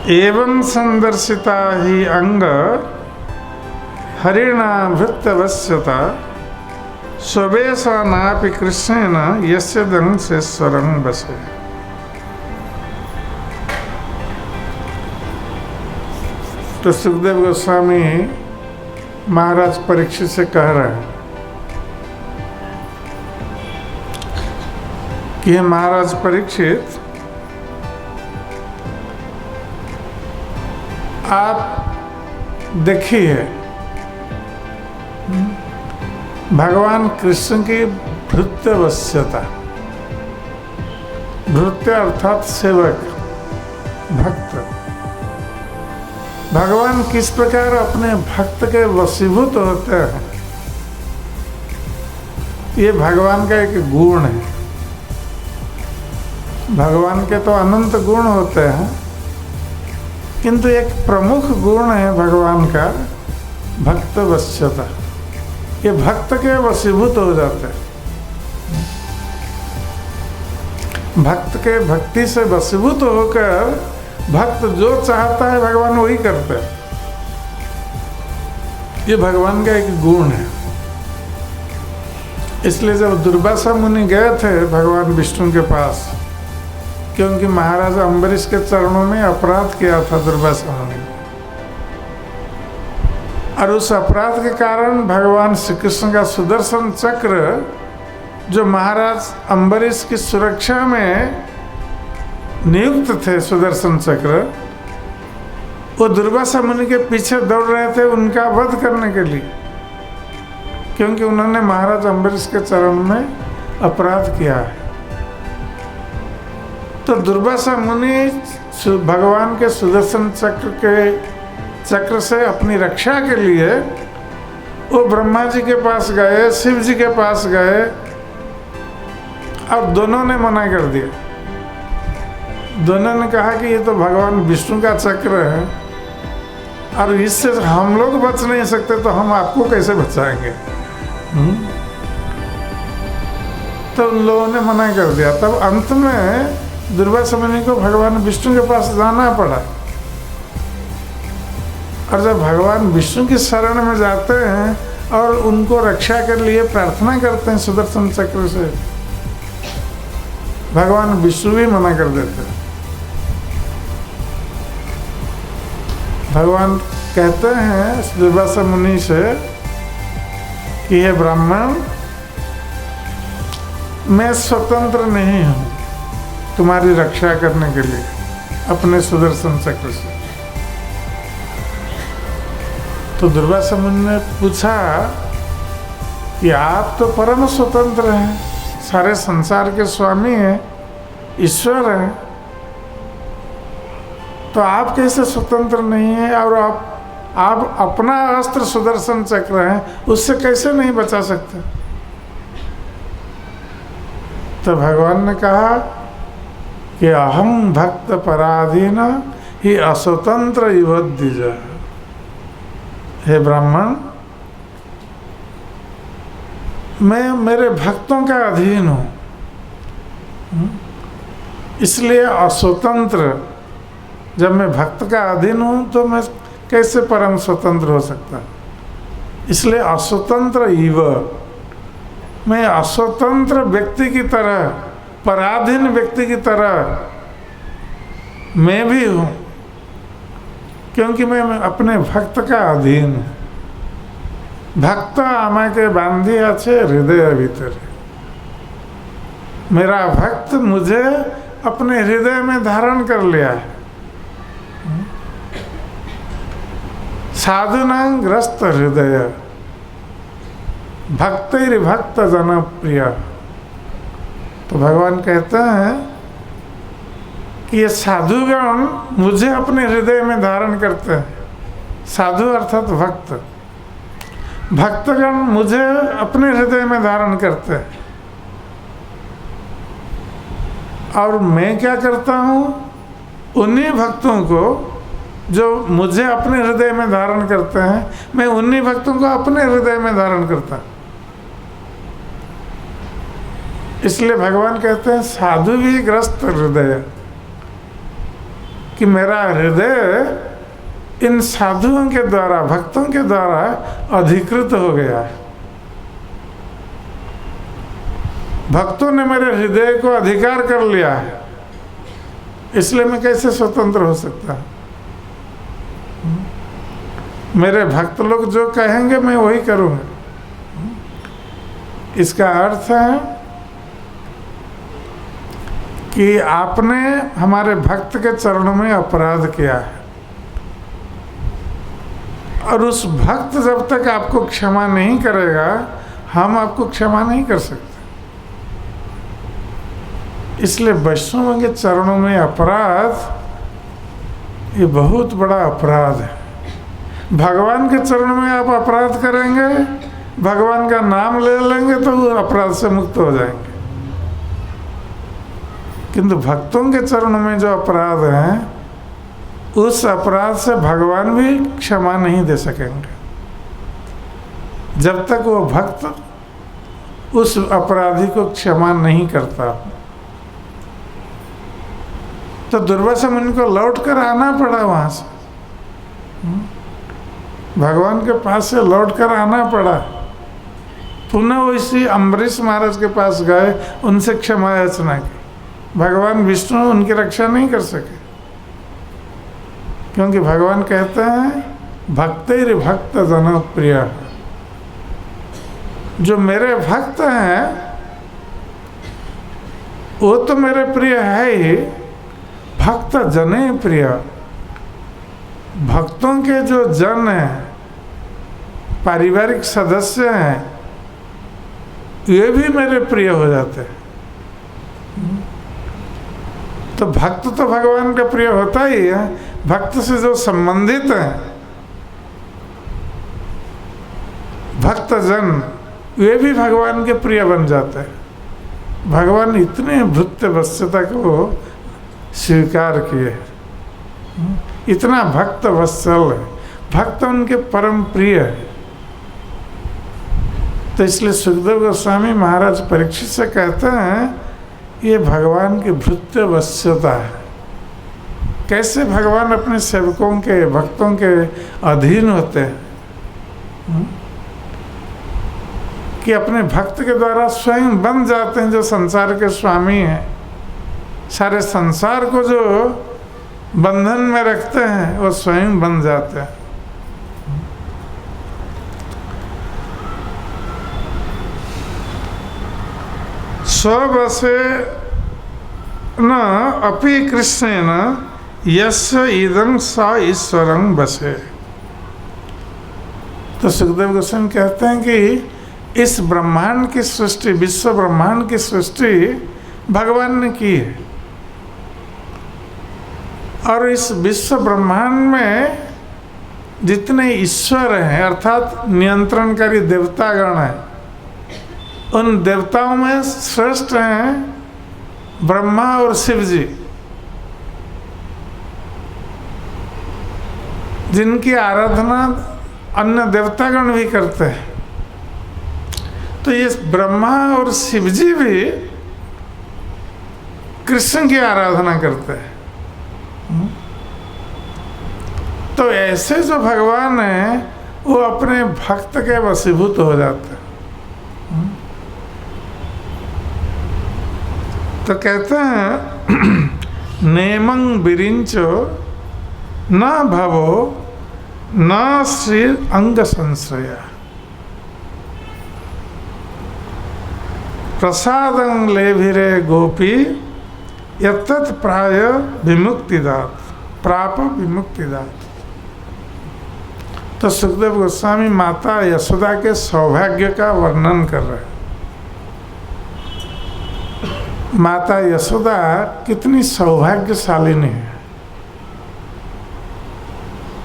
एवं संदर्शिता ही अंग हरिणा भृत्यवश्यता स्ववेशानापि कृष्णेन यस्य दंशेश्वरं बसे। तो सुखदेव गोस्वामी महाराज परीक्षित से कह रहे हैं कि महाराज परीक्षित, आप देखिए भगवान कृष्ण की भृत्यवश्यता, भृत्य अर्थात सेवक, भक्त। भगवान किस प्रकार अपने भक्त के वशीभूत होते हैं, ये भगवान का एक गुण है। भगवान के तो अनंत गुण होते हैं, किंतु एक प्रमुख गुण है भगवान का भक्तवश्यता। ये भक्त के वशीभूत हो जाते हैं। भक्त के भक्ति से वशीभूत होकर भक्त जो चाहता है भगवान वही करते हैं। ये भगवान का एक गुण है। इसलिए जब दुर्वासा मुनि गए थे भगवान विष्णु के पास, क्योंकि महाराज अम्बरीश के चरणों में अपराध किया था दुर्वासा मुनि, और उस अपराध के कारण भगवान श्री कृष्ण का सुदर्शन चक्र, जो महाराज अम्बरीश की सुरक्षा में नियुक्त थे, सुदर्शन चक्र, वो दुर्वासा मुनि के पीछे दौड़ रहे थे उनका वध करने के लिए, क्योंकि उन्होंने महाराज अम्बरीश के चरण में अपराध किया है। तो दुर्वासा मुनि भगवान के सुदर्शन चक्र से अपनी रक्षा के लिए वो ब्रह्मा जी के पास गए, शिव जी के पास गए, और दोनों ने मना कर दिया। दोनों ने कहा कि ये तो भगवान विष्णु का चक्र है और इससे हम लोग बच नहीं सकते, तो हम आपको कैसे बचाएंगे। तो उन लोगों ने मना कर दिया। तब अंत में दुर्वासा मुनि को भगवान विष्णु के पास जाना पड़ा, और जब भगवान विष्णु की शरण में जाते हैं और उनको रक्षा के लिए प्रार्थना करते हैं सुदर्शन चक्र से, भगवान विष्णु भी मना कर देते हैं। भगवान कहते हैं दुर्वासा मुनि से कि हे ब्राह्मण, मैं स्वतंत्र नहीं हूँ तुम्हारी रक्षा करने के लिए अपने सुदर्शन चक्र से। तो दुर्वासा मुनि ने पूछा कि आप तो परम स्वतंत्र हैं, सारे संसार के स्वामी हैं, ईश्वर हैं, तो आप कैसे स्वतंत्र नहीं हैं, और आप अपना अस्त्र सुदर्शन चक्र है, उससे कैसे नहीं बचा सकते। तो भगवान ने कहा कि अहम भक्त पराधीन ही अस्वतंत्र इव द्विज। हे ब्राह्मण, मैं मेरे भक्तों का अधीन हूँ, इसलिए अस्वतंत्र। जब मैं भक्त का अधीन हूँ तो मैं कैसे परम स्वतंत्र हो सकता। इसलिए अस्वतंत्र इव, मैं अस्वतंत्र व्यक्ति की तरह, पराधीन व्यक्ति की तरह मैं भी हूँ, क्योंकि मैं अपने भक्त का अधीन हूँ। भक्त आमाके बांधी आछे हृदय भीतर। मेरा भक्त मुझे अपने हृदय में धारण कर लिया है। साधुनां ग्रस्त हृदय भक्त जनप्रिय। तो भगवान कहते हैं कि ये साधुगण मुझे अपने हृदय में धारण करते हैं। साधु अर्थात भक्त, भक्तगण मुझे अपने हृदय में धारण करते हैं। और मैं क्या करता हूँ, उन्हीं भक्तों को जो मुझे अपने हृदय में धारण करते हैं, मैं उन्हीं भक्तों को अपने हृदय में धारण करता हूँ। इसलिए भगवान कहते हैं साधु भी ग्रस्त हृदय, कि मेरा हृदय इन साधुओं के द्वारा, भक्तों के द्वारा अधिकृत हो गया है। भक्तों ने मेरे हृदय को अधिकार कर लिया है, इसलिए मैं कैसे स्वतंत्र हो सकता हूँ? मेरे भक्त लोग जो कहेंगे मैं वही करूँगा। इसका अर्थ है कि आपने हमारे भक्त के चरणों में अपराध किया है, और उस भक्त जब तक आपको क्षमा नहीं करेगा, हम आपको क्षमा नहीं कर सकते। इसलिए वैष्णवों के चरणों में अपराध, ये बहुत बड़ा अपराध है। भगवान के चरणों में आप अपराध करेंगे, भगवान का नाम ले लेंगे तो वो अपराध से मुक्त हो जाएंगे। किंतु भक्तों के चरणों में जो अपराध है, उस अपराध से भगवान भी क्षमा नहीं दे सकेंगे जब तक वो भक्त उस अपराधी को क्षमा नहीं करता। तो दुर्वासा मुनि को लौट कर आना पड़ा वहाँ से, भगवान के पास से लौट कर आना पड़ा। पुनः वैसी अम्बरीश महाराज के पास गए, उनसे क्षमा याचना की। भगवान विष्णु उनकी रक्षा नहीं कर सके, क्योंकि भगवान कहते हैं भक्तिर भक्त जन प्रिय। जो मेरे भक्त हैं वो तो मेरे प्रिय है ही, भक्त जने प्रिय। भक्तों के जो जन हैं, पारिवारिक सदस्य हैं, ये भी मेरे प्रिय हो जाते हैं। तो भक्त तो भगवान का प्रिय होता ही है, भक्त से जो संबंधित हैं भक्त जन, वे भी भगवान के प्रिय बन जाते हैं। भगवान इतने भृत्य वत्सलता को स्वीकार किए, इतना भक्त वत्सल है, भक्त उनके परम प्रिय है। तो इसलिए सुखदेव गोस्वामी महाराज परीक्षित से कहते हैं ये भगवान की भृत्य वत्सलता है। कैसे भगवान अपने सेवकों के, भक्तों के अधीन होते हैं, कि अपने भक्त के द्वारा स्वयं बन जाते हैं, जो संसार के स्वामी हैं। सारे संसार को जो बंधन में रखते हैं वो स्वयं बन जाते हैं। स्वबसे न अपि कृष्णेन यस्य इदं स ईश्वरं बसे। तो सुखदेव गोस्वामी कहते हैं कि इस ब्रह्मांड की सृष्टि, विश्व ब्रह्मांड की सृष्टि भगवान ने की है, और इस विश्व ब्रह्मांड में जितने ईश्वर हैं, अर्थात नियंत्रणकारी देवतागण हैं, उन देवताओं में श्रेष्ठ हैं ब्रह्मा और शिव जी, जिनकी आराधना अन्य देवतागण भी करते हैं। तो ये ब्रह्मा और शिव जी भी कृष्ण की आराधना करते हैं। तो ऐसे जो भगवान हैं वो अपने भक्त के वशीभूत हो जाते हैं। तो कहते हैं नेमं विरिंचो न भवो न श्री अंग संश्रया प्रसादं लेभिरे गोपी यत्तत् प्राय विमुक्तिदात प्राप विमुक्तिदात। तो सुखदेव गोस्वामी माता यशोदा के सौभाग्य का वर्णन कर रहे हैं। माता यशोदा कितनी सौभाग्यशालिनी है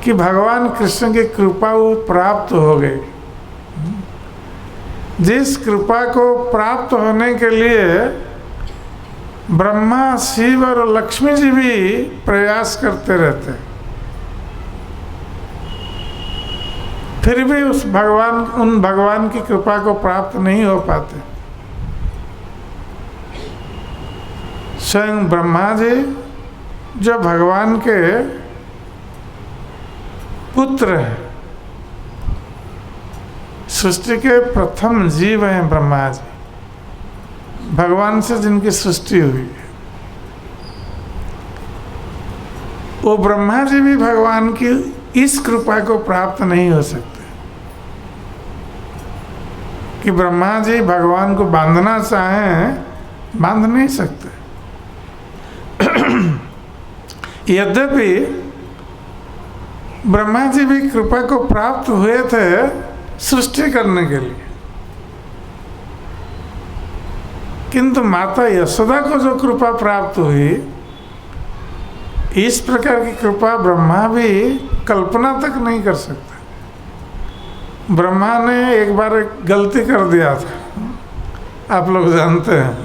कि भगवान कृष्ण की कृपा वो प्राप्त हो गई। जिस कृपा को प्राप्त होने के लिए ब्रह्मा, शिव और लक्ष्मी जी भी प्रयास करते रहते, फिर भी उन भगवान की कृपा को प्राप्त नहीं हो पाते। स्वयं ब्रह्मा जी जो भगवान के पुत्र हैं, सृष्टि के प्रथम जीव हैं ब्रह्मा जी, भगवान से जिनकी सृष्टि हुई है, वो ब्रह्मा जी भी भगवान की इस कृपा को प्राप्त नहीं हो सकते कि ब्रह्मा जी भगवान को बांधना चाहें, बांध नहीं सकते। यद्यपि ब्रह्मा जी भी कृपा को प्राप्त हुए थे सृष्टि करने के लिए, किंतु माता यशोदा को जो कृपा प्राप्त हुई, इस प्रकार की कृपा ब्रह्मा भी कल्पना तक नहीं कर सकता। ब्रह्मा ने एक बार एक गलती कर दिया था, आप लोग जानते हैं।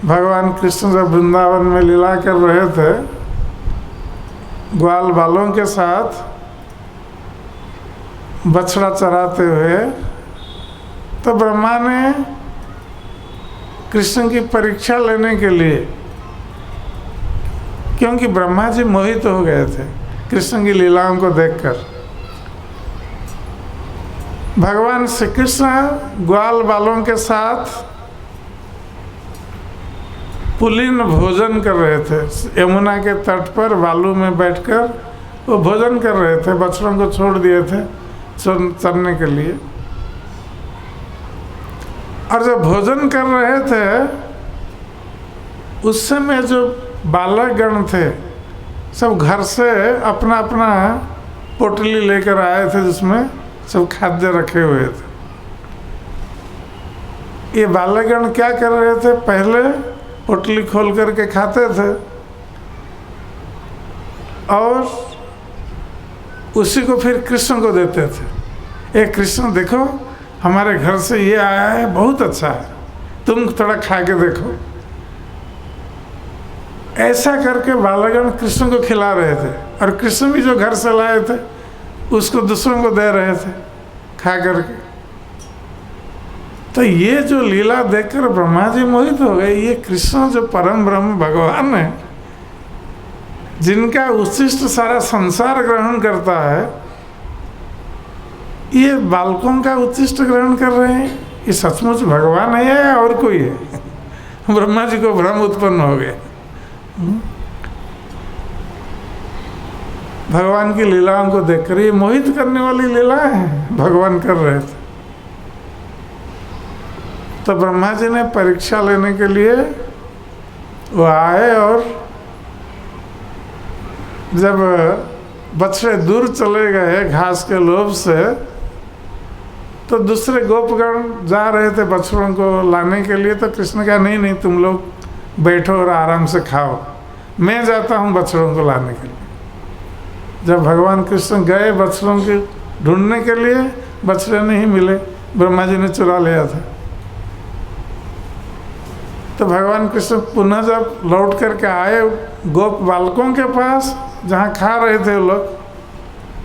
भगवान कृष्ण जब वृंदावन में लीला कर रहे थे ग्वाल बालों के साथ बछड़ा चराते हुए, तो ब्रह्मा ने कृष्ण की परीक्षा लेने के लिए, क्योंकि ब्रह्मा जी मोहित हो गए थे कृष्ण की लीलाओं को देखकर, भगवान श्री कृष्ण ग्वाल बालों के साथ पुलिन भोजन कर रहे थे। यमुना के तट पर बालू में बैठकर वो भोजन कर रहे थे, बछड़ों को छोड़ दिए थे चरने के लिए। और जब भोजन कर रहे थे उस समय जो बालक गण थे सब घर से अपना अपना पोटली लेकर आए थे जिसमें सब खाद्य रखे हुए थे। ये बालकगण क्या कर रहे थे, पहले पोटली खोल करके खाते थे और उसी को फिर कृष्ण को देते थे। कृष्ण देखो हमारे घर से ये आया है, बहुत अच्छा है, तुम थोड़ा खा के देखो। ऐसा करके बालकगण कृष्ण को खिला रहे थे और कृष्ण भी जो घर से लाए थे उसको दूसरों को दे रहे थे खा करके। तो ये जो लीला देखकर ब्रह्मा जी मोहित हो गए। ये कृष्ण जो परम ब्रह्म भगवान है, जिनका उच्छिष्ट सारा संसार ग्रहण करता है, ये बालकों का उच्छिष्ट ग्रहण कर रहे हैं। ये सचमुच भगवान है या और कोई है? ब्रह्मा जी को भ्रम उत्पन्न हो गया। भगवान की लीलाओं को देखकर ये मोहित करने वाली लीलाएं हैं भगवान कर रहे थे। तो ब्रह्मा जी ने परीक्षा लेने के लिए वो आए और जब बछड़े दूर चले गए घास के लोभ से, तो दूसरे गोपगण जा रहे थे बछड़ों को लाने के लिए। तो कृष्ण कहा नहीं नहीं, तुम लोग बैठो और आराम से खाओ, मैं जाता हूँ बछड़ों को लाने के लिए। जब भगवान कृष्ण गए बछड़ों के ढूंढने के लिए, बछड़े नहीं मिले, ब्रह्मा जी ने चुरा लिया था। तो भगवान कृष्ण पुनः जब लौट करके आए गोप बालकों के पास जहाँ खा रहे थे लोग,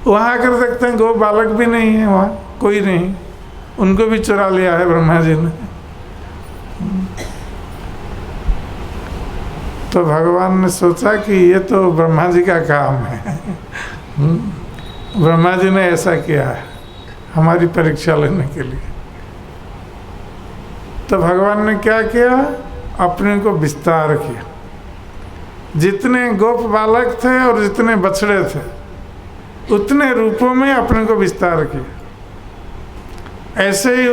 वहाँ आकर देखते हैं गोप बालक भी नहीं है, वहाँ कोई नहीं, उनको भी चुरा लिया है ब्रह्मा जी ने। तो भगवान ने सोचा कि ये तो ब्रह्मा जी का काम है। ब्रह्मा जी ने ऐसा किया है हमारी परीक्षा लेने के लिए। तो भगवान ने क्या किया, अपने को विस्तार किया। जितने गोप बालक थे और जितने बछड़े थे उतने रूपों में अपने को विस्तार किया। ऐसे ही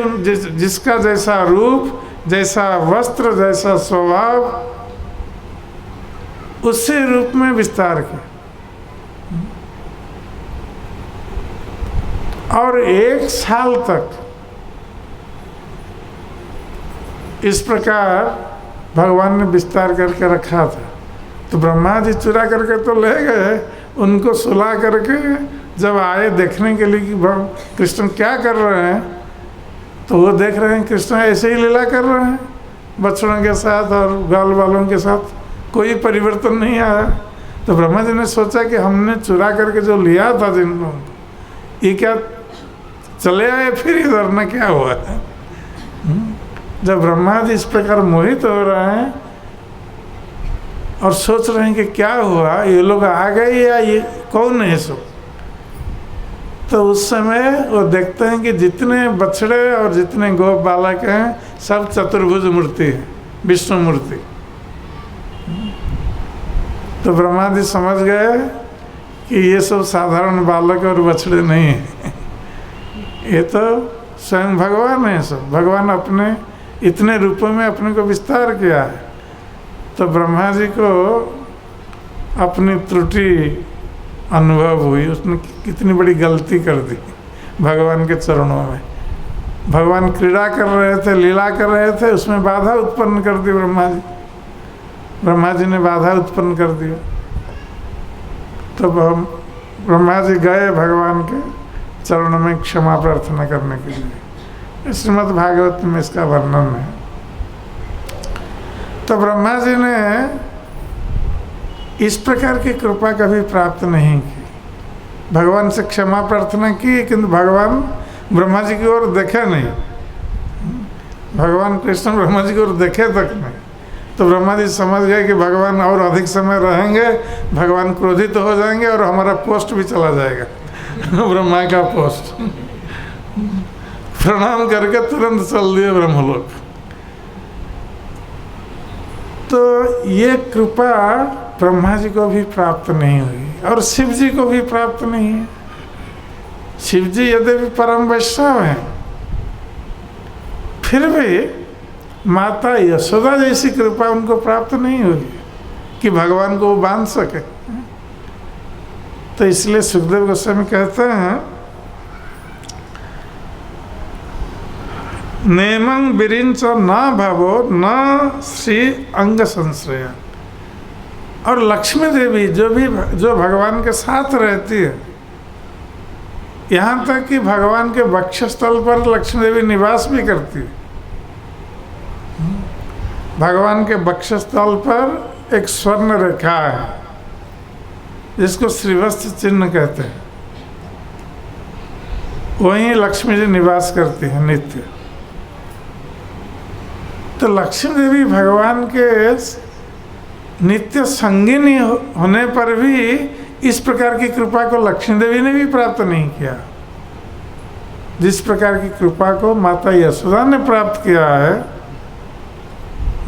जिसका जैसा रूप, जैसा वस्त्र, जैसा स्वभाव, उसी रूप में विस्तार किया। और 1 साल तक इस प्रकार भगवान ने विस्तार करके रखा था। तो ब्रह्मा जी चुरा करके तो ले गए, उनको सुला करके जब आए देखने के लिए कि कृष्ण क्या कर रहे हैं, तो वो देख रहे हैं कृष्ण ऐसे ही लीला कर रहे हैं बछड़ों के साथ और गाल वालों के साथ, कोई परिवर्तन नहीं आया। तो ब्रह्मा जी ने सोचा कि हमने चुरा करके जो लिया था जिन लोगों को, ये क्या चले आए फिर इधर न, क्या हुआ है? जब ब्रह्मा जी इस प्रकार मोहित हो रहे हैं, और सोच रहे हैं कि क्या हुआ, ये लोग आ गए या ये कौन है सब। तो उस समय वो देखते हैं कि जितने बछड़े और जितने गोप बालक हैं सब चतुर्भुज मूर्ति है, विष्णु मूर्ति। तो ब्रह्मा जी समझ गए कि ये सब साधारण बालक और बछड़े नहीं है, ये तो स्वयं भगवान है। सब भगवान अपने इतने रूपों में अपने को विस्तार किया है। तो ब्रह्मा जी को अपनी त्रुटि अनुभव हुई, उसने कितनी बड़ी गलती कर दी भगवान के चरणों में। भगवान क्रीड़ा कर रहे थे, लीला कर रहे थे, उसमें बाधा उत्पन्न कर दी ब्रह्मा जी ने बाधा उत्पन्न कर दिया। तो ब्रह्मा जी गए भगवान के चरणों में क्षमा प्रार्थना करने के लिए। श्रीमद् भागवत में इसका वर्णन है। तो ब्रह्मा जी ने इस प्रकार की कृपा कभी प्राप्त नहीं की। भगवान से क्षमा प्रार्थना की, किंतु भगवान ब्रह्मा जी की ओर देखे नहीं। भगवान कृष्ण ब्रह्मा जी की ओर देखे तक नहीं। तो ब्रह्मा जी समझ गए कि भगवान और अधिक समय रहेंगे, भगवान क्रोधित हो जाएंगे और हमारा पोस्ट भी चला जाएगा ब्रह्मा का पोस्ट। प्रणाम करके तुरंत चल दिए ब्रह्मलोक। तो ये कृपा ब्रह्मा जी को भी प्राप्त नहीं हुई और शिव जी को भी प्राप्त नहीं है। शिव जी यद्यपि परम वैष्णव हैं, फिर भी माता यशोदा जैसी कृपा उनको प्राप्त नहीं हुई कि भगवान को वो बांध सके। तो इसलिए सुखदेव गोस्वामी कहते हैं, नेमं विरिंच न भवो न श्री अंग संश्रय। और लक्ष्मी देवी जो भगवान के साथ रहती है, यहाँ तक कि भगवान के वक्षस्थल पर लक्ष्मी देवी निवास भी करती है। भगवान के वक्षस्थल पर एक स्वर्ण रेखा है जिसको श्रीवत्स चिन्ह कहते हैं, वहीं लक्ष्मी जी निवास करती है नित्य। तो लक्ष्मी देवी भगवान के नित्य संगिनी होने पर भी इस प्रकार की कृपा को लक्ष्मी देवी ने भी प्राप्त नहीं किया। जिस प्रकार की कृपा को माता यशोदा ने प्राप्त किया है,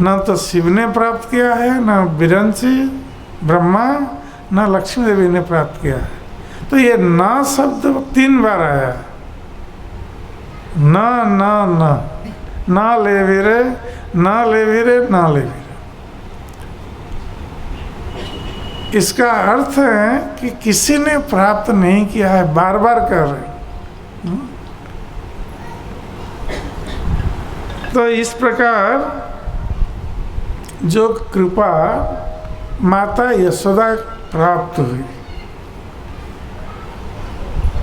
न तो शिव ने प्राप्त किया है, न विरंची ब्रह्मा, न लक्ष्मी देवी ने प्राप्त किया है। तो ये न शब्द 3 बार आया। न ले वीरे, न ले वीरे, न ले वीरे। इसका अर्थ है कि किसी ने प्राप्त नहीं किया है, बार बार कर रहे। तो इस प्रकार जो कृपा माता यशोदा प्राप्त हुई,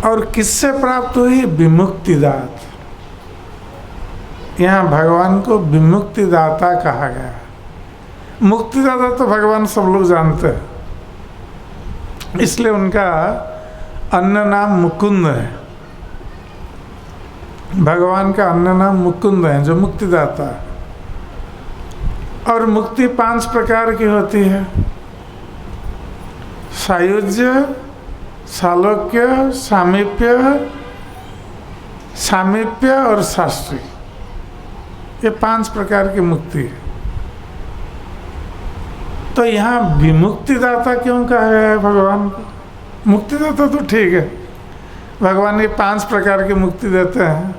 और किससे प्राप्त हुई? विमुक्तिदात। यहाँ भगवान को विमुक्तिदाता कहा गया। मुक्तिदाता तो भगवान सब लोग जानते हैं, इसलिए उनका अन्य नाम मुकुंद है। भगवान का अन्य नाम मुकुंद है, जो मुक्तिदाता है। और मुक्ति 5 प्रकार की होती है: सायुज्य, सालोक्य, सामीप्य और शास्त्री। ये 5 प्रकार की मुक्ति है। तो यहाँ विमुक्तिदाता क्यों कहा गया है भगवान को? मुक्तिदाता तो ठीक है, भगवान ये 5 प्रकार की मुक्ति देते हैं,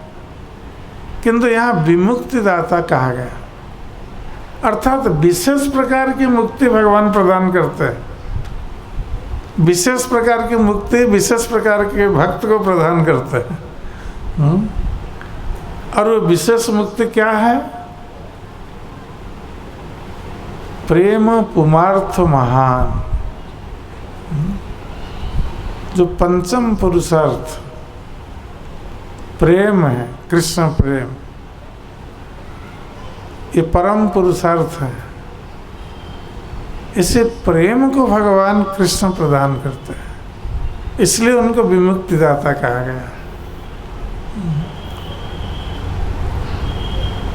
किंतु यहाँ विमुक्तिदाता कहा गया, अर्थात विशेष प्रकार की मुक्ति भगवान प्रदान करते हैं। विशेष प्रकार की मुक्ति विशेष प्रकार के भक्त को प्रदान करते हैं। और वो विशेष मुक्ति क्या है? प्रेम पुमार्थ महान, जो पंचम पुरुषार्थ प्रेम है, कृष्ण प्रेम, ये परम पुरुषार्थ है। इसे प्रेम को भगवान कृष्ण प्रदान करते हैं, इसलिए उनको विमुक्तिदाता कहा गया।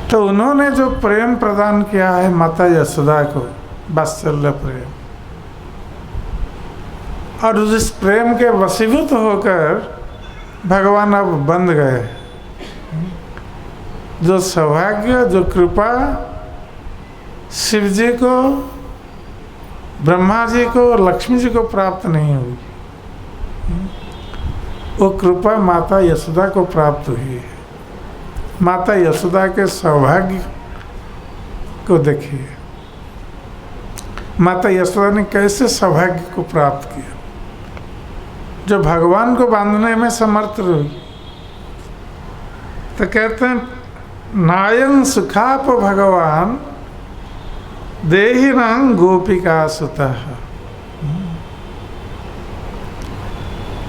तो उन्होंने जो प्रेम प्रदान किया है माता यशोदा को, वात्सल्य प्रेम। और उस प्रेम के वशीभूत होकर भगवान अब बंध गए। जो सौभाग्य, जो कृपा शिव जी को, ब्रह्मा जी को, लक्ष्मी जी को प्राप्त नहीं हुई, वो कृपा माता यशोदा को प्राप्त हुई है। माता यशोदा के सौभाग्य को देखिए, माता यशोदा ने कैसे सौभाग्य को प्राप्त किया, जो भगवान को बांधने में समर्थ रही। तो कहते हैं नायं सुखाप भगवान देहिनां गोपिका सुतः।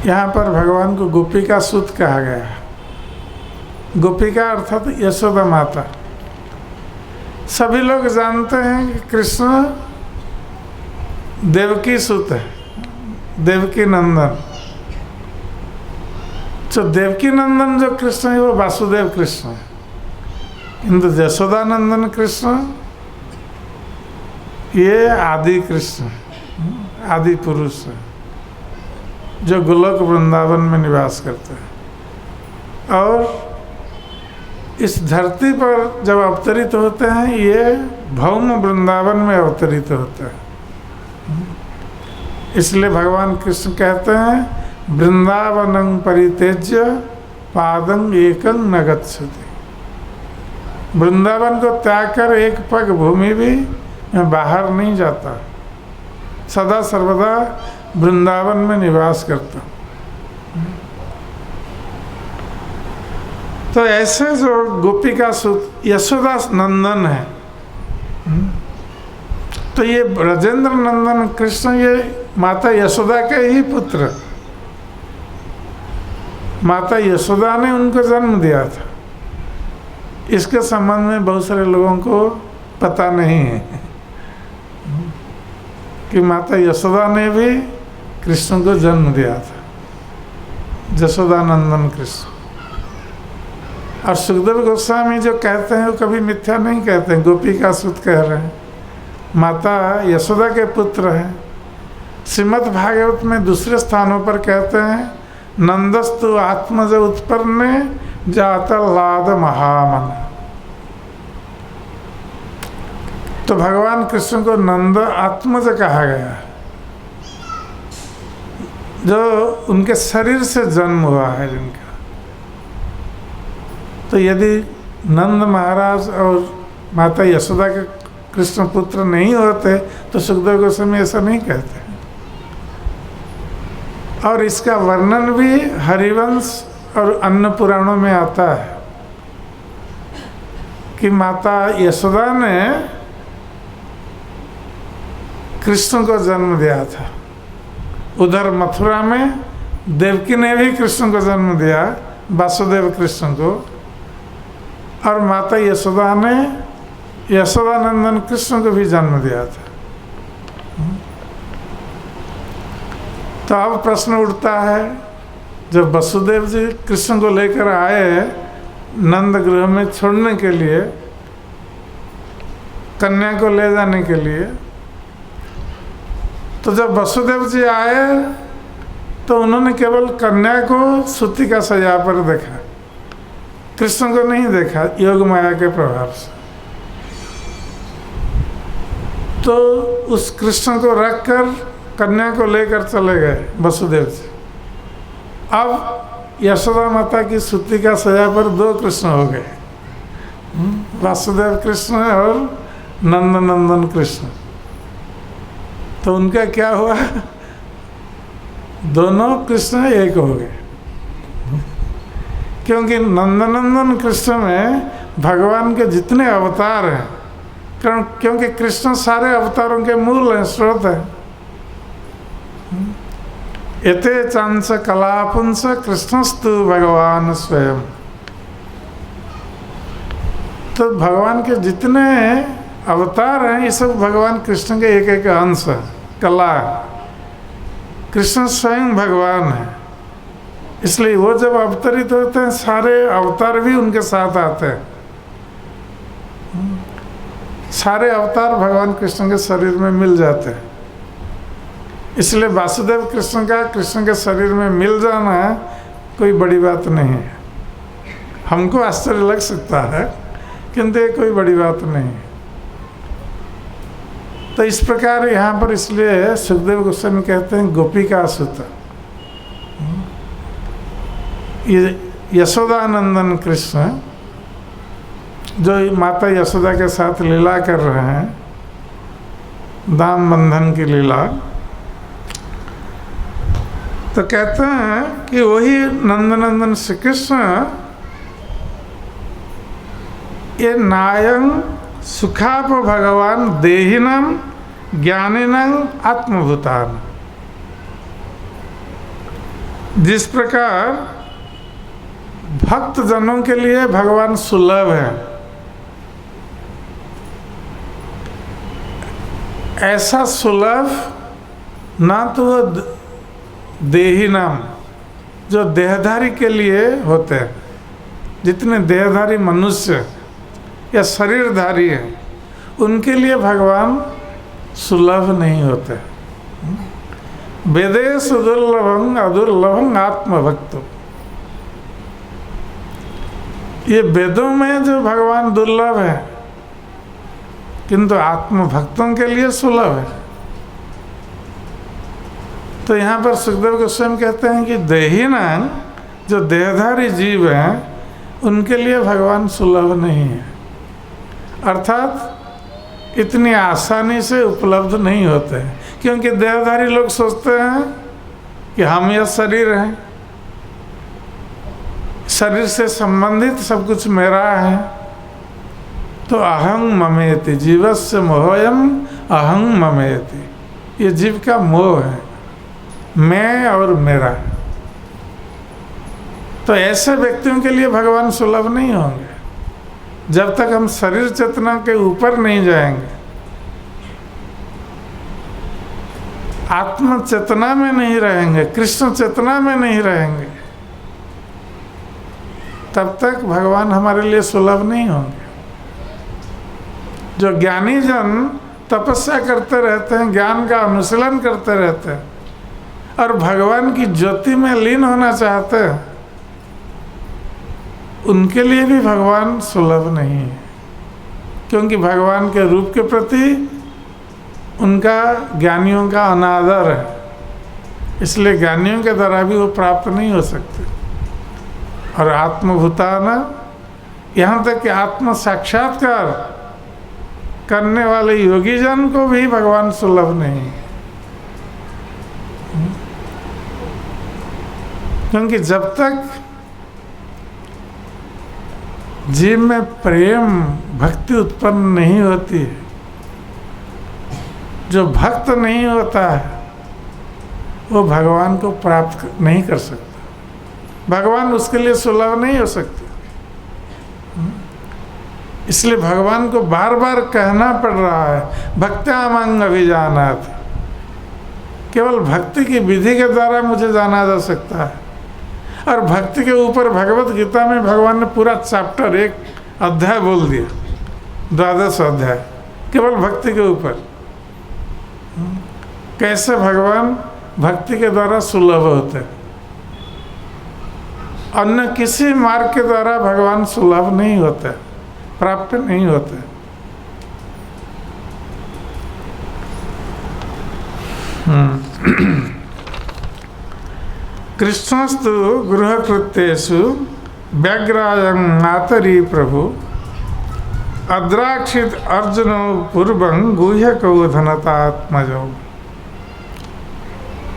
यहाँ पर भगवान को गोपिका सुत कहा गया। गोपिका अर्थात यशोदा माता। सभी लोग जानते हैं कि कृष्ण देवकी सुत है, देवकी नंदन। तो देवकी नंदन जो कृष्ण है वो वासुदेव कृष्ण है, किंतु यशोदा नंदन कृष्ण ये आदि कृष्ण, आदि पुरुष है, जो गोलोक वृंदावन में निवास करते हैं। और इस धरती पर जब अवतरित होते हैं, ये भौम वृंदावन में अवतरित होते हैं। इसलिए भगवान कृष्ण कहते हैं वृंदावनं परित्यज्य पादं एकं न गच्छति। वृंदावन को त्याग कर एक पग भूमि भी मैं बाहर नहीं जाता, सदा सर्वदा वृंदावन में निवास करता। तो ऐसे जो गोपिका सुत यशोदा नंदन है, तो ये ब्रजेंद्र नंदन कृष्ण ये माता यशोदा के ही पुत्र, माता यशोदा ने उनको जन्म दिया था। इसके संबंध में बहुत सारे लोगों को पता नहीं है कि माता यशोदा ने भी कृष्ण को जन्म दिया था, यशोदा नंदन कृष्ण। और सुखदेव गोस्वामी जो कहते हैं वो कभी मिथ्या नहीं कहते हैं, गोपिका सुत कह रहे हैं, माता यशोदा के पुत्र हैं। श्रीमद् भागवत में दूसरे स्थानों पर कहते हैं नंदस्तु आत्मज उत्पन्ने जाता लाद महामन। तो भगवान कृष्ण को नंद आत्मज कहा गया है, जो उनके शरीर से जन्म हुआ है जिनका। तो यदि नंद महाराज और माता यशोदा के कृष्ण पुत्र नहीं होते तो सुखदेव गोस्वामी ऐसा नहीं कहते। और इसका वर्णन भी हरिवंश और अन्य पुराणों में आता है कि माता यशोदा ने कृष्ण को जन्म दिया था। उधर मथुरा में देवकी ने भी कृष्ण को जन्म दिया, वासुदेव कृष्ण को, और माता यशोदा ने यशोदा नंदन कृष्ण को भी जन्म दिया था। तो अब प्रश्न उठता है, जब वसुदेव जी कृष्ण को लेकर आए नंद गृह में छोड़ने के लिए, कन्या को ले जाने के लिए, तो जब वसुदेव जी आए तो उन्होंने केवल कन्या को सूती का सजा पर देखा, कृष्ण को नहीं देखा योग माया के प्रभाव से। तो उस कृष्ण को रखकर कन्या को लेकर चले गए वसुदेव जी। अब यशोदा माता की सूती का सजा पर दो कृष्ण हो गए, वासुदेव कृष्ण और नंद नंदन कृष्ण। तो उनका क्या हुआ, दोनों कृष्ण एक हो गए, क्योंकि नंदनंदन कृष्ण में भगवान के जितने अवतार हैं, क्योंकि कृष्ण सारे अवतारों के मूल हैं, स्रोत हैं। एते चांस कलापुंस कृष्णस्तु भगवान स्वयं। तो भगवान के जितने अवतार हैं ये सब भगवान कृष्ण के एक एक अंश है, कला। कृष्ण स्वयं भगवान है, इसलिए वो जब अवतरित होते हैं सारे अवतार भी उनके साथ आते हैं। सारे अवतार भगवान कृष्ण के शरीर में मिल जाते हैं। इसलिए वासुदेव कृष्ण के शरीर में मिल जाना कोई बड़ी बात नहीं है। हमको आश्चर्य लग सकता है, किंतु ये कोई बड़ी बात नहीं है। तो इस प्रकार यहाँ पर इसलिए सुखदेव गोस्वामी कहते हैं गोपिका सुत। ये यशोदानंदन कृष्ण जो माता यशोदा के साथ लीला कर रहे हैं, दाम बंधन की लीला, तो कहते हैं कि वही नंदनंदन श्री कृष्ण ये नायं सुखाप भगवान देहिनम ज्ञानिनं आत्मभूतान। जिस प्रकार भक्त जनों के लिए भगवान सुलभ है, ऐसा सुलभ ना तो वो देहिनम जो देहधारी के लिए होते हैं, जितने देहधारी मनुष्य या शरीरधारी है उनके लिए भगवान सुलभ नहीं होते। वेदेश दुर्लभं अदुर्लभं आत्मभक्त। ये वेदों में जो भगवान दुर्लभ है, किंतु आत्मभक्तों के लिए सुलभ है। तो यहाँ पर सुखदेव गोस्वामी कहते हैं कि देहिना जो देहधारी जीव हैं उनके लिए भगवान सुलभ नहीं है, अर्थात इतनी आसानी से उपलब्ध नहीं होते हैं। क्योंकि देहधारी लोग सोचते हैं कि हम यह शरीर हैं, शरीर से संबंधित सब कुछ मेरा है। तो अहं ममेति जीवस्य मोहयम अहं ममेति, ये जीव का मोह है, मैं और मेरा। तो ऐसे व्यक्तियों के लिए भगवान सुलभ नहीं होंगे जब तक हम शरीर चेतना के ऊपर नहीं जाएंगे, आत्म चेतना में नहीं रहेंगे, कृष्ण चेतना में नहीं रहेंगे, तब तक भगवान हमारे लिए सुलभ नहीं होंगे। जो ज्ञानी जन तपस्या करते रहते हैं, ज्ञान का अनुशीलन करते रहते हैं और भगवान की ज्योति में लीन होना चाहते हैं, उनके लिए भी भगवान सुलभ नहीं है। क्योंकि भगवान के रूप के प्रति उनका ज्ञानियों का अनादर है, इसलिए ज्ञानियों के द्वारा भी वो प्राप्त नहीं हो सकते। और आत्मभूताना, यहाँ तक कि आत्म साक्षात्कार करने वाले योगी जन को भी भगवान सुलभ नहीं है। क्योंकि जब तक जीव में प्रेम भक्ति उत्पन्न नहीं होती है, जो भक्त नहीं होता है वो भगवान को प्राप्त नहीं कर सकता, भगवान उसके लिए सुलभ नहीं हो सकते। इसलिए भगवान को बार बार कहना पड़ रहा है भक्त्यामंग अभिजानात्। केवल भक्ति की विधि के द्वारा मुझे जाना जा सकता है। और भक्ति के ऊपर भगवत गीता में भगवान ने पूरा चैप्टर, एक अध्याय बोल दिया, 12 अध्याय केवल भक्ति के ऊपर। कैसे भगवान भक्ति के द्वारा सुलभ होते हैं, अन्य किसी मार्ग के द्वारा भगवान सुलभ नहीं होते, प्राप्त नहीं होते। कृष्णस्तु गृहकृत्येषु व्यग्रायं मातरी प्रभु अद्राक्षित अर्जुनो पूर्वं गुह्यको धनतात्मजो।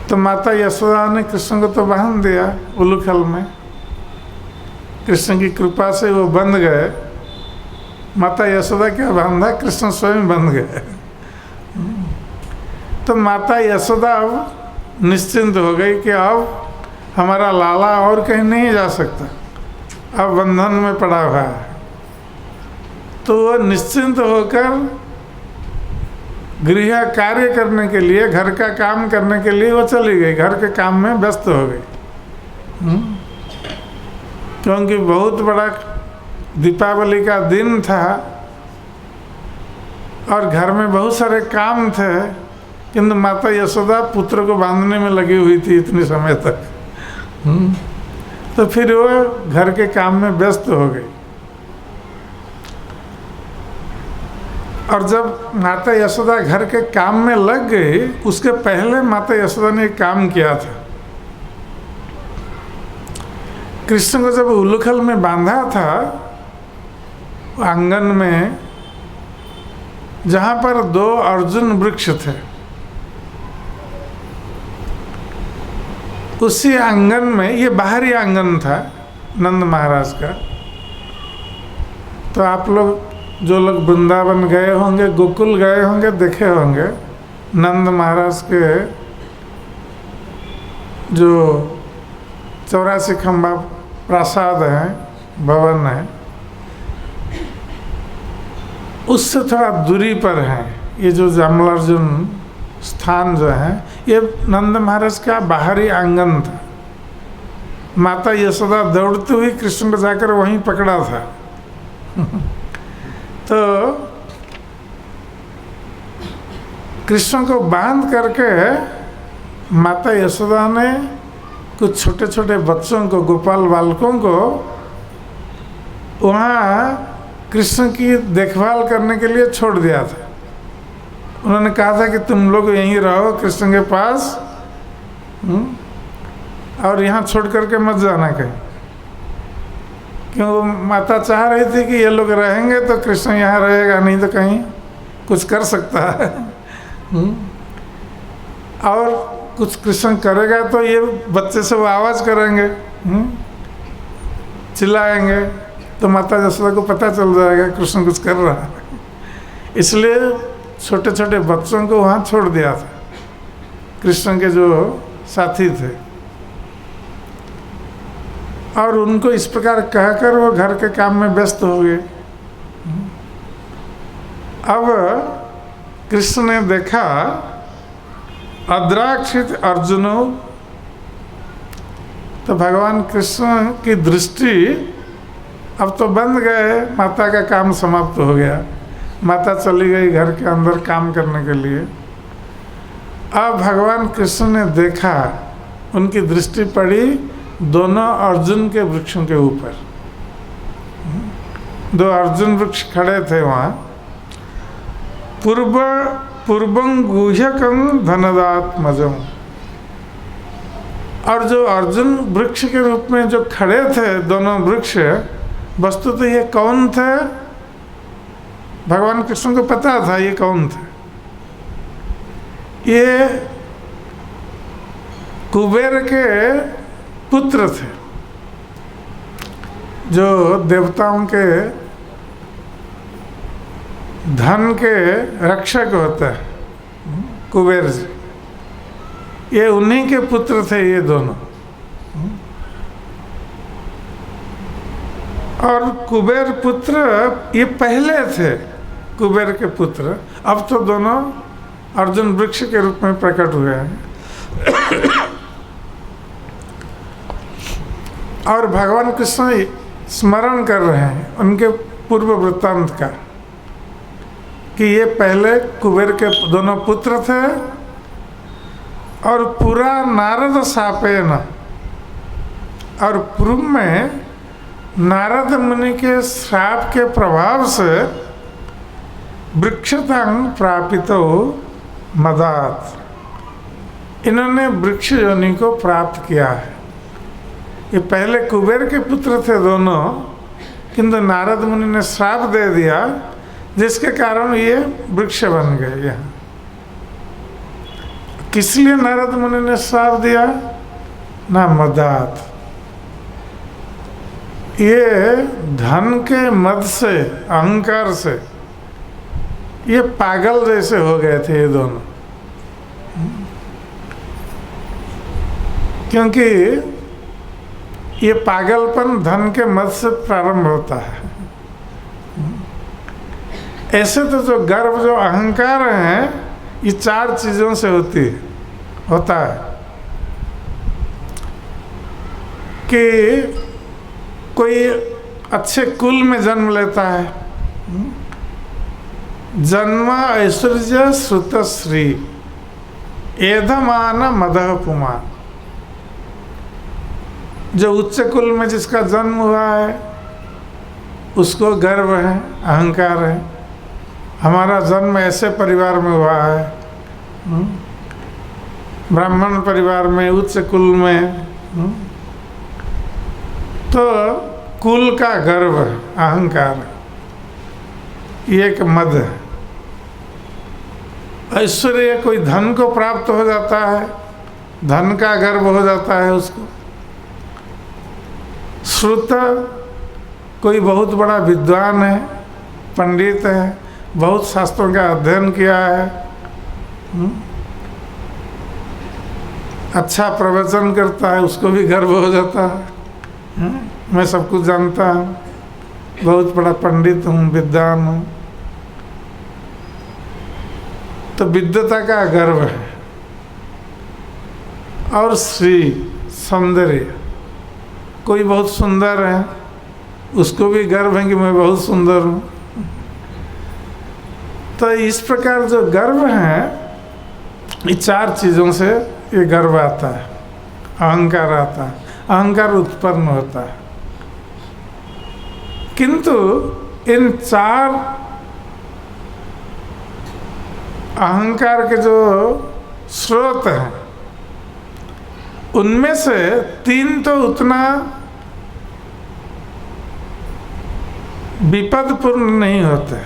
तो माता यशोदा ने कृष्ण को तो बांध दिया उलूखल में, कृष्ण की कृपा से वो बंध गए। माता यशोदा क्या बांधा, कृष्ण स्वयं बंध गए। तो माता यशोदा अब निश्चिंत हो गई कि अब हमारा लाला और कहीं नहीं जा सकता, अब बंधन में पड़ा हुआ है। तो वो निश्चिंत होकर गृह कार्य करने के लिए, घर का काम करने के लिए वो चली गई, घर के काम में व्यस्त हो गई। क्योंकि बहुत बड़ा दीपावली का दिन था, और घर में बहुत सारे काम थे, किंतु माता यशोदा पुत्र को बांधने में लगी हुई थी इतने समय तक। तो फिर वो घर के काम में व्यस्त हो गई। और जब माता यशोदा घर के काम में लग गई, उसके पहले माता यशोदा ने एक काम किया था। कृष्ण को जब उलूखल में बांधा था, आंगन में जहाँ पर 2 अर्जुन वृक्ष थे, उसी आंगन में, ये बाहरी आंगन था नंद महाराज का। तो आप लोग जो लोग वृंदावन गए होंगे, गोकुल गए होंगे, देखे होंगे नंद महाराज के जो 84 खंबा प्रासाद है, भवन है, उससे थोड़ा दूरी पर है ये जो जामलार्जुन स्थान जो है, ये नंद महाराज का बाहरी आंगन था। माता यशोदा दौड़ती हुई कृष्ण को जाकर वहीं पकड़ा था। तो कृष्ण को बांध करके माता यशोदा ने कुछ छोटे छोटे बच्चों को, गोपाल बालकों को वहाँ कृष्ण की देखभाल करने के लिए छोड़ दिया था। उन्होंने कहा था कि तुम लोग यहीं रहो कृष्ण के पास, और यहाँ छोड़ करके मत जाना कहीं, क्यों माता चाह रही थी कि ये लोग रहेंगे तो कृष्ण यहाँ रहेगा, नहीं तो कहीं कुछ कर सकता है। और कुछ कृष्ण करेगा तो ये बच्चे से वो आवाज़ करेंगे, चिल्लाएंगे, तो माता यशोदा को पता चल जाएगा कृष्ण कुछ कर रहा है। इसलिए छोटे छोटे बच्चों को वहाँ छोड़ दिया था, कृष्ण के जो साथी थे। और उनको इस प्रकार कहकर वो घर के काम में व्यस्त हो गए। अब कृष्ण ने देखा अद्राक्षित अर्जुनो, तो भगवान कृष्ण की दृष्टि अब तो बंद गए, माता का काम समाप्त हो गया, माता चली गई घर के अंदर काम करने के लिए। अब भगवान कृष्ण ने देखा, उनकी दृष्टि पड़ी दोनों अर्जुन के वृक्षों के ऊपर। 2 अर्जुन वृक्ष खड़े थे वहाँ। पूर्वं गुह्यकं धनदात्मजं, और जो अर्जुन वृक्ष के रूप में जो खड़े थे दोनों वृक्ष, वस्तु तो ये कौन थे? भगवान कृष्ण को पता था ये कौन थे। ये कुबेर के पुत्र थे, जो देवताओं के धन के रक्षक होते हैं, कुबेर जी, ये उन्हीं के पुत्र थे ये दोनों। और कुबेर पुत्र ये पहले थे, कुबेर के पुत्र, अब तो दोनों अर्जुन वृक्ष के रूप में प्रकट हुए हैं। और भगवान कृष्ण स्मरण कर रहे हैं उनके पूर्व वृत्तांत का, कि ये पहले कुबेर के दोनों पुत्र थे, और पूरा नारद शापेन, और पूर्व में नारद मुनि के श्राप के प्रभाव से वृक्षतांग प्रापितो मदात, इन्होंने वृक्ष योनि को प्राप्त किया है। ये पहले कुबेर के पुत्र थे दोनों, किंतु नारद मुनि ने श्राप दे दिया, जिसके कारण ये वृक्ष बन गए यहाँ। किस लिए नारद मुनि ने श्राप दिया? ना मदात, ये धन के मद से, अहंकार से ये पागल जैसे हो गए थे ये दोनों। क्योंकि ये पागलपन धन के मद से प्रारंभ होता है। ऐसे तो जो गर्व, जो अहंकार है, ये 4 चीज़ों से होता है। कि कोई अच्छे कुल में जन्म लेता है, जन्म ऐश्वर्य श्रुतश्री एधमान मदह पुमान। जो उच्च कुल में जिसका जन्म हुआ है उसको गर्व है, अहंकार है, हमारा जन्म ऐसे परिवार में हुआ है, ब्राह्मण परिवार में, उच्च कुल में, तो कुल का गर्व है, अहंकार है, ये एक मद है। ऐश्वर्य कोई धन को प्राप्त हो जाता है, धन का गर्व हो जाता है उसको। श्रुत कोई बहुत बड़ा विद्वान है, पंडित है, बहुत शास्त्रों का अध्ययन किया है, अच्छा प्रवचन करता है, उसको भी गर्व हो जाता है, मैं सब कुछ जानता हूँ, बहुत बड़ा पंडित हूँ, विद्वान हूँ। तो विद्वता का गर्व है। और श्री सौंदर्य, कोई बहुत सुंदर है, उसको भी गर्व है कि मैं बहुत सुंदर हूँ। तो इस प्रकार जो गर्व है, ये चार चीज़ों से ये गर्व आता है, अहंकार आता है, अहंकार उत्पन्न होता है। किंतु इन चार अहंकार के जो स्रोत हैं उनमें से तीन तो उतना विपदपूर्ण नहीं होते।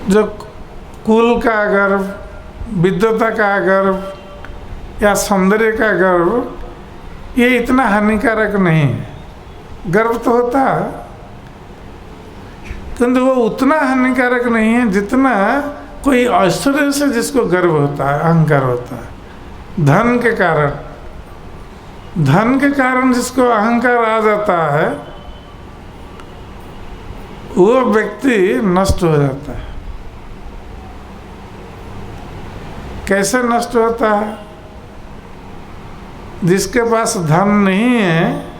जो कुल का गर्व, विद्वता का गर्व या सौंदर्य का गर्व, ये इतना हानिकारक नहीं है। गर्व तो होता है किंतु वो उतना हानिकारक नहीं है जितना कोई ऐश्वर्य से जिसको गर्व होता है, अहंकार होता है। धन के कारण जिसको अहंकार आ जाता है वो व्यक्ति नष्ट हो जाता है। कैसे नष्ट होता है? जिसके पास धन नहीं है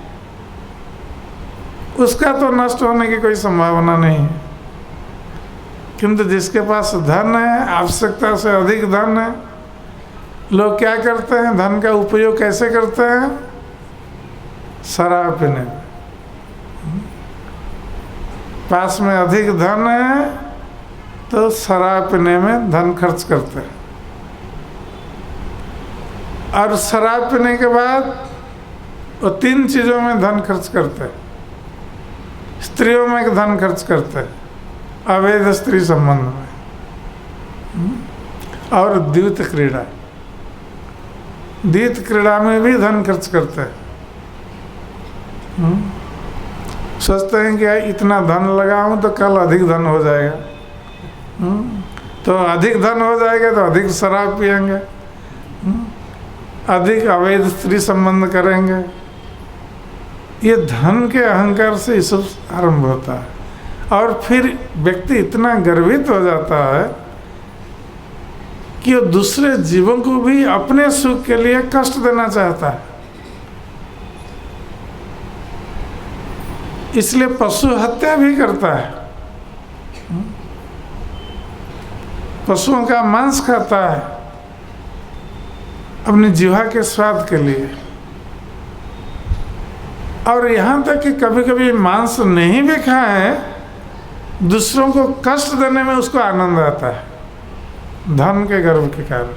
उसका तो नष्ट होने की कोई संभावना नहीं है, किंतु जिसके पास धन है, आवश्यकता से अधिक धन है, लोग क्या करते हैं, धन का उपयोग कैसे करते हैं? शराब पीने में। पास में अधिक धन है तो शराब पीने में धन खर्च करते हैं, और शराब पीने के बाद वो तीन चीज़ों में धन खर्च करते हैं। स्त्रियों में धन खर्च करते हैं, अवैध स्त्री संबंध में, और द्यूत क्रीड़ा में भी धन खर्च करते हैं। सोचते हैं कि इतना धन लगाऊं तो कल अधिक धन हो जाएगा, तो अधिक धन हो जाएगा तो अधिक शराब पिएंगे, अधिक अवैध स्त्री संबंध करेंगे। ये धन के अहंकार से ये सब आरंभ होता है। और फिर व्यक्ति इतना गर्वित हो जाता है कि वो दूसरे जीवों को भी अपने सुख के लिए कष्ट देना चाहता है। इसलिए पशु हत्या भी करता है, पशुओं का मांस खाता है अपनी जीवा के स्वाद के लिए। और यहाँ तक कि कभी कभी मांस नहीं भी खाए, दूसरों को कष्ट देने में उसको आनंद आता है, धन के गर्व के कारण।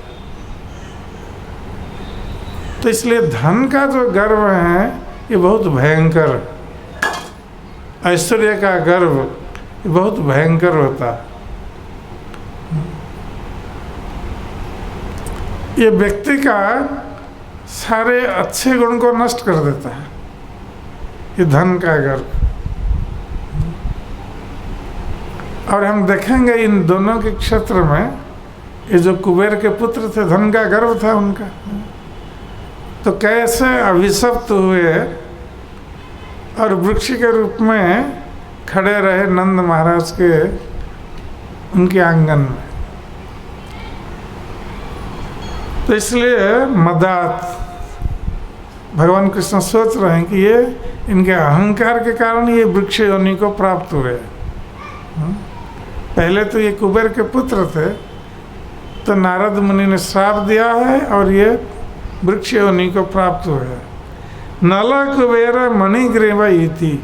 तो इसलिए धन का जो गर्व है ये बहुत भयंकर, ऐश्वर्य का गर्व ये बहुत भयंकर होता है। ये व्यक्ति का सारे अच्छे गुण को नष्ट कर देता है, ये धन का गर्व। और हम देखेंगे इन दोनों के क्षेत्र में, ये जो कुबेर के पुत्र थे, धन का गर्व था उनका, तो कैसे अभिशप्त हुए और वृक्ष के रूप में खड़े रहे नंद महाराज के उनके आंगन में। तो इसलिए मदात भगवान कृष्ण सोच रहे हैं कि ये इनके अहंकार के कारण ये वृक्ष योनि को प्राप्त हुए। पहले तो ये कुबेर के पुत्र थे, तो नारद मुनि ने श्राप दिया है और ये वृक्ष योनि को प्राप्त हुए। नल कुबेर मणिग्रीव इति,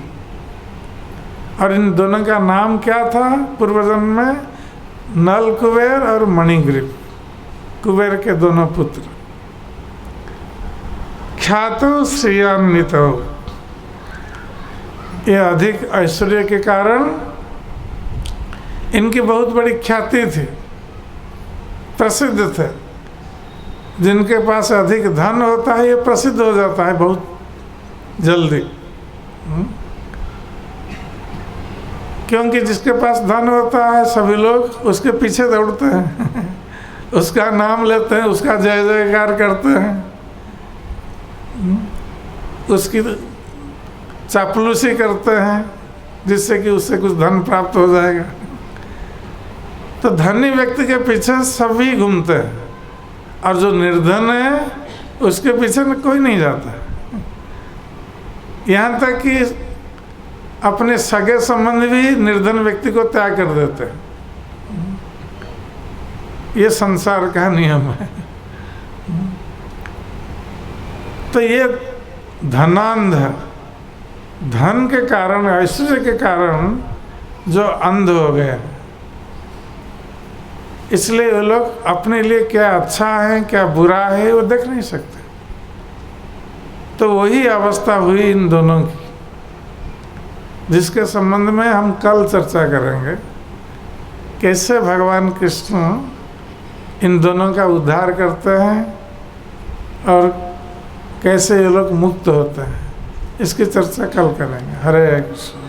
और इन दोनों का नाम क्या था पूर्वजन्म में? नल कुबेर और मणिग्रीव, कुबेर के दोनों पुत्र। ख्यातो श्रेयान्वित, ये अधिक ऐश्वर्य के कारण इनकी बहुत बड़ी ख्याति थी, प्रसिद्ध थे। जिनके पास अधिक धन होता है ये प्रसिद्ध हो जाता है बहुत जल्दी। क्योंकि जिसके पास धन होता है सभी लोग उसके पीछे दौड़ते हैं उसका नाम लेते हैं, उसका जय जयकार करते हैं, उसकी चापलूसी करते हैं, जिससे कि उससे कुछ धन प्राप्त हो जाएगा। तो धनी व्यक्ति के पीछे सभी घूमते हैं, और जो निर्धन है उसके पीछे में कोई नहीं जाता। यहाँ तक कि अपने सगे संबंधी भी निर्धन व्यक्ति को त्याग कर देते हैं। ये संसार का नियम है। तो ये धनांध, धन के कारण, ऐश्वर्य के कारण जो अंध हो गए, इसलिए वो लोग अपने लिए क्या अच्छा है क्या बुरा है वो देख नहीं सकते। तो वही अवस्था हुई इन दोनों की, जिसके संबंध में हम कल चर्चा करेंगे। कैसे भगवान कृष्ण इन दोनों का उद्धार करते हैं और कैसे ये लोग मुक्त होते हैं, इसकी चर्चा कल करेंगे। हरे कृष्ण।